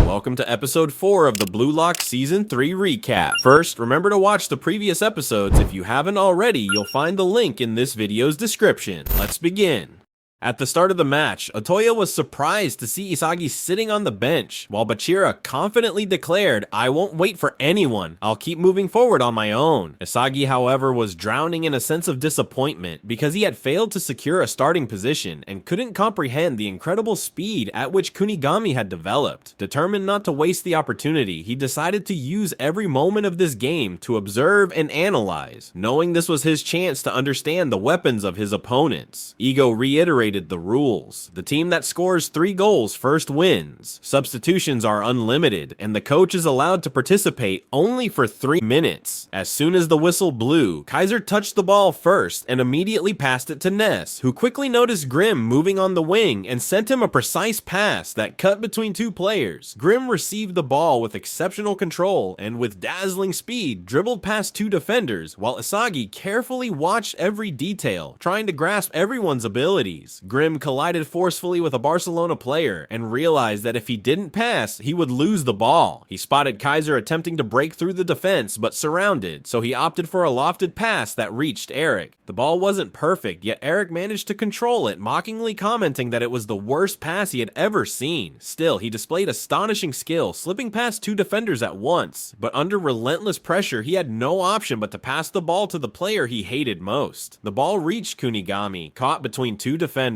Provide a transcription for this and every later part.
welcome to episode 4 of the Blue Lock Season 3 recap. First, remember to watch the previous episodes. If you haven't already, you'll find the link in this video's description. Let's begin. At the start of the match, Otoya was surprised to see Isagi sitting on the bench, while Bachira confidently declared, "I won't wait for anyone, I'll keep moving forward on my own." Isagi, however, was drowning in a sense of disappointment because he had failed to secure a starting position and couldn't comprehend the incredible speed at which Kunigami had developed. Determined not to waste the opportunity, he decided to use every moment of this game to observe and analyze, knowing this was his chance to understand the weapons of his opponents. Ego reiterated the rules. The team that scores 3 goals first wins. Substitutions are unlimited, and the coach is allowed to participate only for 3 minutes. As soon as the whistle blew, Kaiser touched the ball first and immediately passed it to Ness, who quickly noticed Grimm moving on the wing and sent him a precise pass that cut between 2 players. Grimm received the ball with exceptional control and with dazzling speed dribbled past 2 defenders, while Isagi carefully watched every detail, trying to grasp everyone's abilities. Grimm collided forcefully with a Barcelona player and realized that if he didn't pass, he would lose the ball. He spotted Kaiser attempting to break through the defense but surrounded, so he opted for a lofted pass that reached Eric. The ball wasn't perfect, yet Eric managed to control it, mockingly commenting that it was the worst pass he had ever seen. Still, he displayed astonishing skill, slipping past 2 defenders at once, but under relentless pressure, he had no option but to pass the ball to the player he hated most. The ball reached Kunigami, caught between 2 defenders.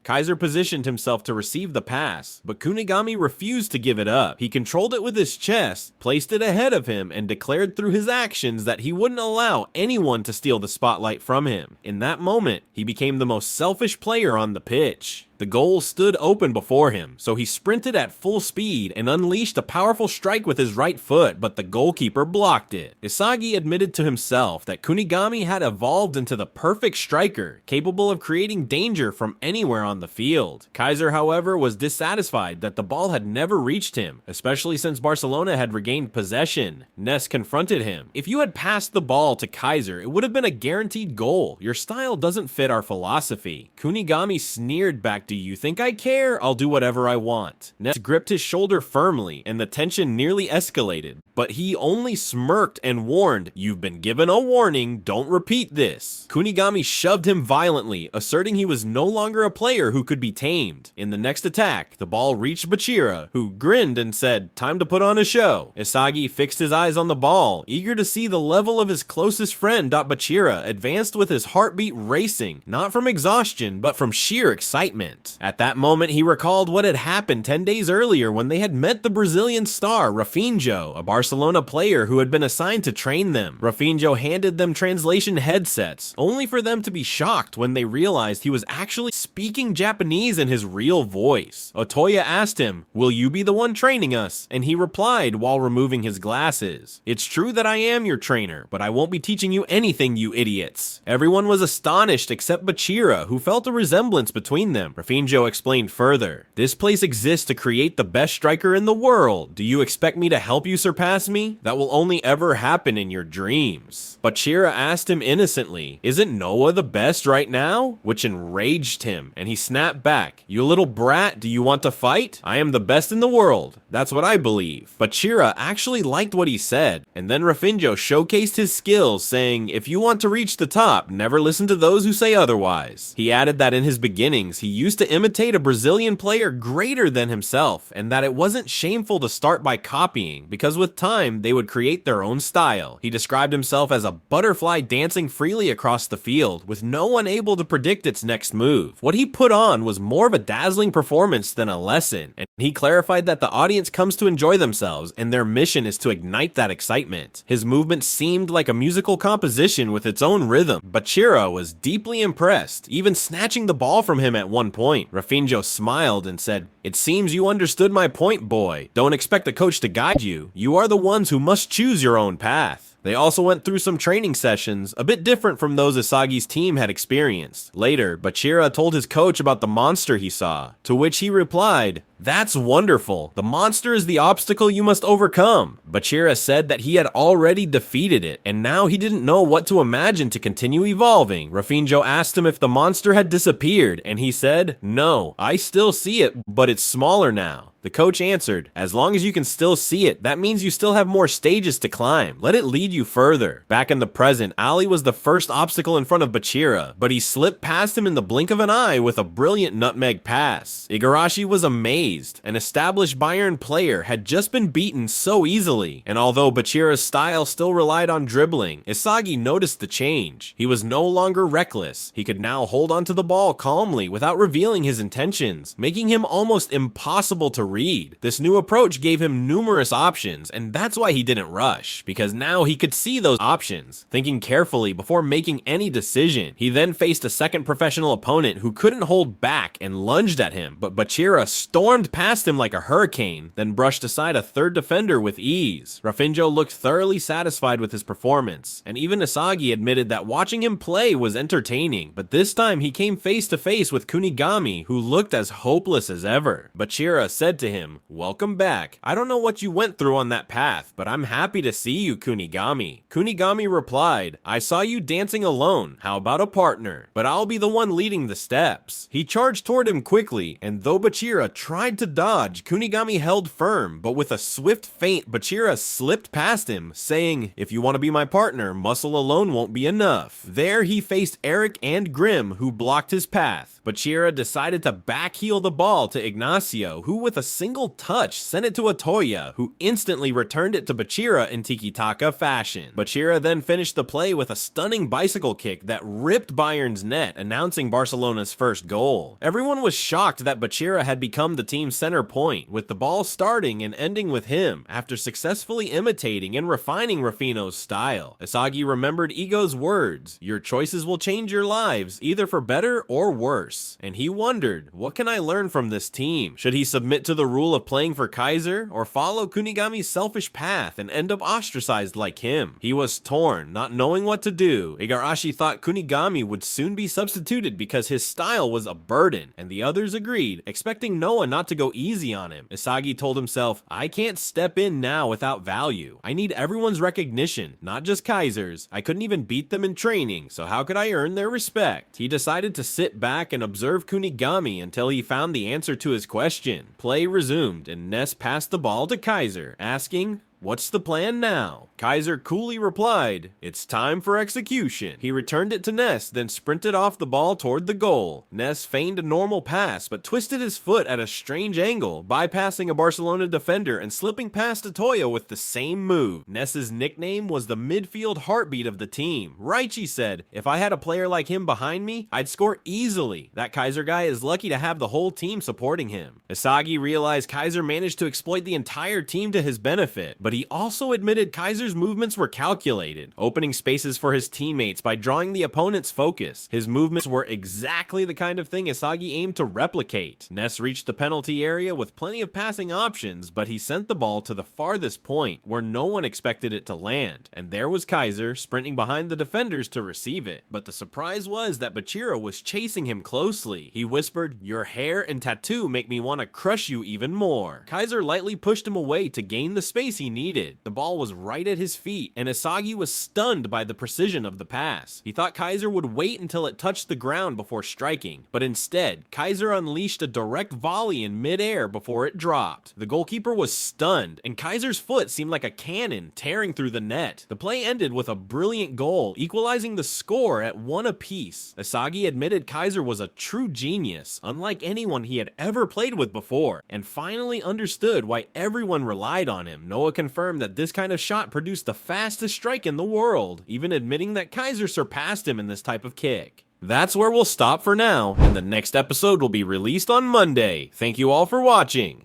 Kaiser positioned himself to receive the pass, but Kunigami refused to give it up. He controlled it with his chest, placed it ahead of him, and declared through his actions that he wouldn't allow anyone to steal the spotlight from him. In that moment, he became the most selfish player on the pitch. The goal stood open before him, so he sprinted at full speed and unleashed a powerful strike with his right foot, but the goalkeeper blocked it. Isagi admitted to himself that Kunigami had evolved into the perfect striker, capable of creating danger from anywhere on the field. Kaiser, however, was dissatisfied that the ball had never reached him, especially since Barcelona had regained possession. Ness confronted him. "If you had passed the ball to Kaiser, it would have been a guaranteed goal. Your style doesn't fit our philosophy." Kunigami sneered back, "Do you think I care? I'll do whatever I want." Ness gripped his shoulder firmly, and the tension nearly escalated, but he only smirked and warned, "You've been given a warning, don't repeat this." Kunigami shoved him violently, asserting he was no longer a player who could be tamed. In the next attack, the ball reached Bachira, who grinned and said, "Time to put on a show." Isagi fixed his eyes on the ball, eager to see the level of his closest friend. Bachira advanced with his heartbeat racing, not from exhaustion, but from sheer excitement. At that moment, he recalled what had happened 10 days earlier when they had met the Brazilian star, Rafinho, a Barcelona player who had been assigned to train them. Rafinho handed them translation headsets, only for them to be shocked when they realized he was actually speaking Japanese in his real voice. Otoya asked him, "Will you be the one training us?" And he replied while removing his glasses, "It's true that I am your trainer, but I won't be teaching you anything, you idiots." Everyone was astonished except Bachira, who felt a resemblance between them. Rafinho explained further, "This place exists to create the best striker in the world. Do you expect me to help you surpass me? That will only ever happen in your dreams." Bachira asked him innocently, "Isn't Noah the best right now?" Which enraged him, and he snapped back, "You little brat, do you want to fight? I am the best in the world. That's what I believe." Bachira actually liked what he said, and then Rafinho showcased his skills, saying, "If you want to reach the top, never listen to those who say otherwise." He added that in his beginnings, he used to imitate a Brazilian player greater than himself, and that it wasn't shameful to start by copying, because with time, they would create their own style. He described himself as a butterfly dancing freely across the field, with no one able to predict its next move. What he put on was more of a dazzling performance than a lesson, and he clarified that the audience comes to enjoy themselves, and their mission is to ignite that excitement. His movement seemed like a musical composition with its own rhythm. Bachira was deeply impressed, even snatching the ball from him at one point. Rafinho smiled and said, "It seems you understood my point, boy. Don't expect the coach to guide you. You are the ones who must choose your own path." They also went through some training sessions, a bit different from those Isagi's team had experienced. Later, Bachira told his coach about the monster he saw, to which he replied, "That's wonderful. The monster is the obstacle you must overcome." Bachira said that he had already defeated it, and now he didn't know what to imagine to continue evolving. Rafinho asked him if the monster had disappeared, and he said, "No, I still see it, but it's smaller now." The coach answered, as long as you can still see it, that means you still have more stages to climb. Let it lead you further. Back in the present, Ali was the first obstacle in front of Bachira, but he slipped past him in the blink of an eye with a brilliant nutmeg pass. Igarashi was amazed. An established Bayern player had just been beaten so easily, and although Bachira's style still relied on dribbling, Isagi noticed the change. He was no longer reckless. He could now hold onto the ball calmly without revealing his intentions, making him almost impossible to read. This new approach gave him numerous options, and that's why he didn't rush, because now he could see those options. Thinking carefully before making any decision, he then faced a second professional opponent who couldn't hold back and lunged at him, but Bachira stormed past him like a hurricane, then brushed aside a third defender with ease. Rafinho looked thoroughly satisfied with his performance, and even Isagi admitted that watching him play was entertaining, but this time he came face to face with Kunigami, who looked as hopeless as ever. Bachira said to him, "Welcome back. I don't know what you went through on that path, but I'm happy to see you, Kunigami." Kunigami replied, "I saw you dancing alone. How about a partner? But I'll be the one leading the steps." He charged toward him quickly, and though Bachira tried to dodge, Kunigami held firm, but with a swift feint, Bachira slipped past him, saying, "If you want to be my partner, muscle alone won't be enough." There he faced Eric and Grimm, who blocked his path. Bachira decided to backheel the ball to Ignacio, who with a single touch sent it to Atoya, who instantly returned it to Bachira in tiki-taka fashion. Bachira then finished the play with a stunning bicycle kick that ripped Bayern's net, announcing Barcelona's first goal. Everyone was shocked that Bachira had become the team's center point, with the ball starting and ending with him, after successfully imitating and refining Rafino's style. Isagi remembered Igo's words, "Your choices will change your lives, either for better or worse." And he wondered, what can I learn from this team? Should he submit to the rule of playing for Kaiser, or follow Kunigami's selfish path and end up ostracized like him? He was torn, not knowing what to do. Igarashi thought Kunigami would soon be substituted because his style was a burden, and the others agreed, expecting Noah not to go easy on him. Isagi told himself, "I can't step in now without value. I need everyone's recognition, not just Kaiser's. I couldn't even beat them in training, so how could I earn their respect?" He decided to sit back and observe Kunigami until he found the answer to his question. Play resumed, and Ness passed the ball to Kaiser, asking, "What's the plan now?" Kaiser coolly replied, "It's time for execution." He returned it to Ness, then sprinted off the ball toward the goal. Ness feigned a normal pass, but twisted his foot at a strange angle, bypassing a Barcelona defender and slipping past Atoya with the same move. Ness's nickname was the midfield heartbeat of the team. Raichi said, "If I had a player like him behind me, I'd score easily. That Kaiser guy is lucky to have the whole team supporting him." Isagi realized Kaiser managed to exploit the entire team to his benefit, but he also admitted Kaiser's movements were calculated, opening spaces for his teammates by drawing the opponent's focus. His movements were exactly the kind of thing Isagi aimed to replicate. Ness reached the penalty area with plenty of passing options, but he sent the ball to the farthest point where no one expected it to land, and there was Kaiser sprinting behind the defenders to receive it. But the surprise was that Bachira was chasing him closely. He whispered, "Your hair and tattoo make me want to crush you even more." Kaiser lightly pushed him away to gain the space he needed. The ball was right at his feet, and Isagi was stunned by the precision of the pass. He thought Kaiser would wait until it touched the ground before striking, but instead, Kaiser unleashed a direct volley in midair before it dropped. The goalkeeper was stunned, and Kaiser's foot seemed like a cannon tearing through the net. The play ended with a brilliant goal, equalizing the score at 1 apiece. Isagi admitted Kaiser was a true genius, unlike anyone he had ever played with before, and finally understood why everyone relied on him. Noah confirmed that this kind of shot produced the fastest strike in the world, even admitting that Kaiser surpassed him in this type of kick. That's where we'll stop for now, and the next episode will be released on Monday. Thank you all for watching.